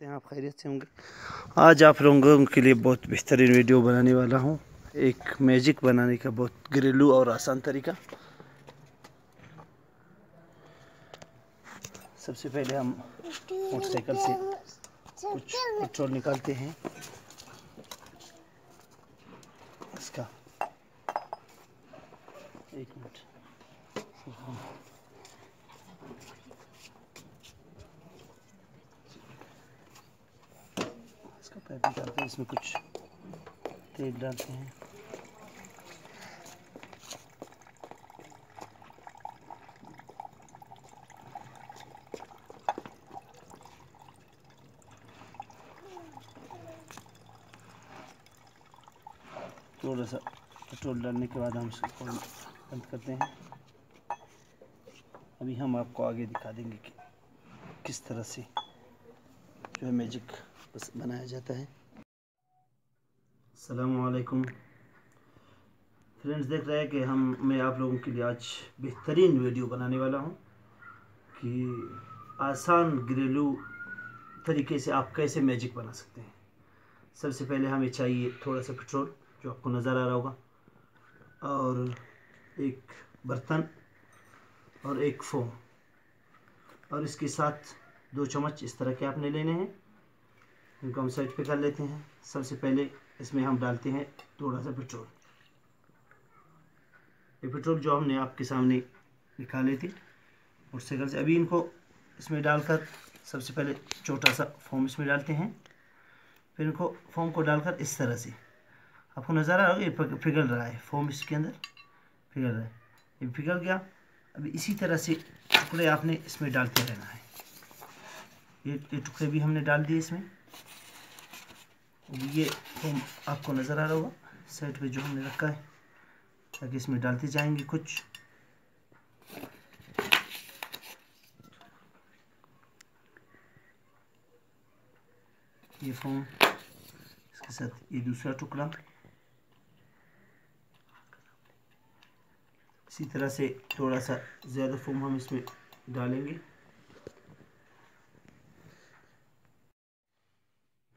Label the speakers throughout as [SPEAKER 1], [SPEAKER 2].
[SPEAKER 1] हैं आप खैरियत से होंगे। आज आप लोगों के लिए बहुत बेहतरीन वीडियो बनाने वाला हूं। एक मैजिक बनाने का बहुत घरेलू और आसान तरीका। सबसे पहले हम मोटरसाइकिल से कुछ पेट्रोल निकालते हैं। इसका एक मिनट इसका पैप निकालते हैं। इसमें कुछ तेल डालते हैं। थोड़ा सा पेट्रोल डालने के बाद हम इसको बंद करते हैं। अभी हम आपको आगे दिखा देंगे कि किस तरह से जो है मैजिक बनाया जाता है। अस्सलामु अलैकुम फ्रेंड्स, देख रहे हैं कि मैं आप लोगों के लिए आज बेहतरीन वीडियो बनाने वाला हूं कि आसान घरेलू तरीके से आप कैसे मैजिक बना सकते हैं। सबसे पहले हमें चाहिए थोड़ा सा पेट्रोल, जो आपको नज़र आ रहा होगा, और एक बर्तन और एक फोम, और इसके साथ 2 चम्मच इस तरह के आपने लेने हैं। इनको हम साइड पे कर लेते हैं। सबसे पहले इसमें हम डालते हैं थोड़ा सा पेट्रोल। ये पेट्रोल जो हमने आपके सामने निकाले थे मोटरसाइकिल से, अभी इनको इसमें डालकर सबसे पहले छोटा सा फोम इसमें डालते हैं। फिर इनको फोम को डालकर इस तरह से, आपको नज़र आ रहा होगा ये पिघल रहा है, फोम इसके अंदर पिघल रहा है, ये पिघल गया। अभी इसी तरह से टुकड़े आपने इसमें डालते रहना है। ये टुकड़े भी हमने डाल दिए इसमें। ये फोम आपको नज़र आ रहा होगा साइड पे जो हमने रखा है, ताकि इसमें डालते जाएंगे कुछ। ये फोम, इसके साथ ये दूसरा टुकड़ा, इसी तरह से थोड़ा सा ज़्यादा फोम हम इसमें डालेंगे।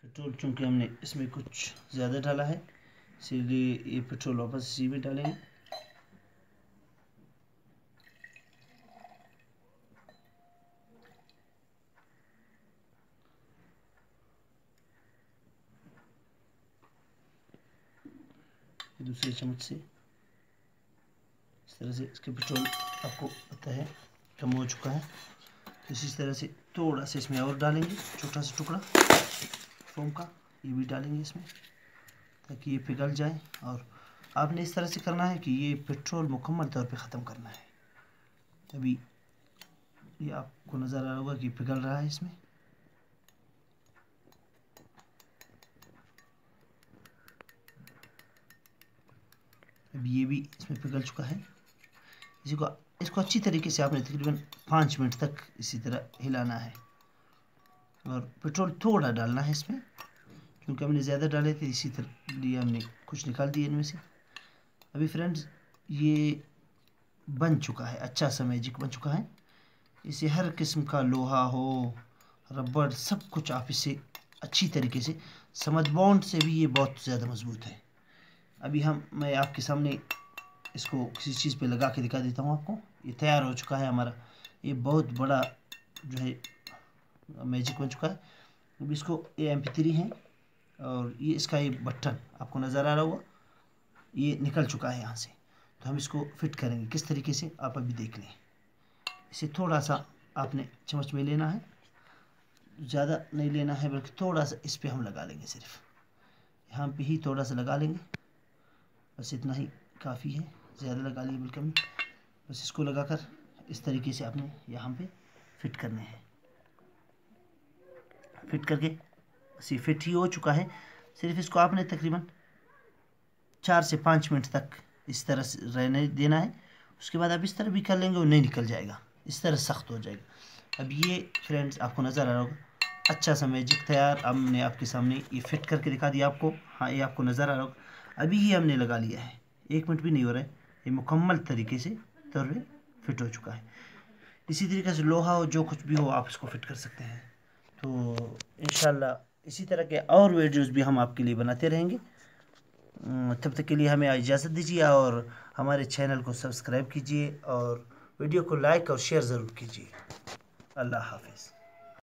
[SPEAKER 1] पेट्रोल चूँकि हमने इसमें कुछ ज़्यादा डाला है, इसीलिए ये पेट्रोल वापस इसी में डालेंगे। दूसरे चम्मच से इस तरह से, इसके पेट्रोल आपको पता है कम हो चुका है, तो इसी तरह से थोड़ा सा इसमें और डालेंगे, छोटा सा टुकड़ा फोम का, ये भी डालेंगे इसमें ताकि ये पिघल जाए। और आपने इस तरह से करना है कि ये पेट्रोल मुकम्मल तौर पे ख़त्म करना है। अभी ये आपको नज़र आ रहा होगा कि पिघल रहा है इसमें। अभी ये भी इसमें पिघल चुका है। इसको अच्छी तरीके से आपने तकरीबन 5 मिनट तक इसी तरह हिलाना है, और पेट्रोल थोड़ा डालना है इसमें, क्योंकि हमने ज़्यादा डाले थे, इसी तरह लिए हमने कुछ निकाल दिए इनमें से। अभी फ्रेंड्स ये बन चुका है, अच्छा सा मैजिक बन चुका है। इसे हर किस्म का लोहा हो, रबड़, सब कुछ आप इसे अच्छी तरीके से, समझ बॉन्ड से भी ये बहुत ज़्यादा मजबूत है। अभी मैं आपके सामने इसको किसी चीज़ पे लगा के दिखा देता हूँ आपको। ये तैयार हो चुका है हमारा, ये बहुत बड़ा जो है मैजिक बन चुका है। अब इसको ये MP3 है, और ये इसका ये बटन आपको नज़र आ रहा होगा, ये निकल चुका है यहाँ से। तो हम इसको फिट करेंगे किस तरीके से, आप अभी देख लें। इसे थोड़ा सा आपने चम्मच में लेना है, ज़्यादा नहीं लेना है, बल्कि थोड़ा सा इस पर हम लगा लेंगे, सिर्फ यहाँ पे ही थोड़ा सा लगा लेंगे, बस इतना ही काफ़ी है, ज़्यादा लगा लिए बिल्कुल नहीं। बस इसको लगाकर इस तरीके से आपने यहाँ पे फिट करने हैं। फिट करके बस ये फिट ही हो चुका है। सिर्फ इसको आपने तकरीबन 4 से 5 मिनट तक इस तरह से रहने देना है। उसके बाद आप इस तरह भी कर लेंगे और नहीं निकल जाएगा, इस तरह सख्त हो जाएगा। अब ये फ्रेंड्स आपको नज़र आ रहा होगा, अच्छा सा मैजिक तैयार। अब हमने आपके सामने ये फिट करके दिखा दिया आपको। हाँ, ये आपको नज़र आ रहा होगा। अभी ये हमने लगा लिया है, 1 मिनट भी नहीं हो रहा है, ये मुकम्मल तरीके से तौर पे फिट हो चुका है। इसी तरीके से लोहा हो, जो कुछ भी हो, आप इसको फिट कर सकते हैं। तो इंशाल्लाह इसी तरह के और वीडियोस भी हम आपके लिए बनाते रहेंगे। तब तक के लिए हमें इजाज़त दीजिए और हमारे चैनल को सब्सक्राइब कीजिए और वीडियो को लाइक और शेयर ज़रूर कीजिए। अल्लाह हाफिज़।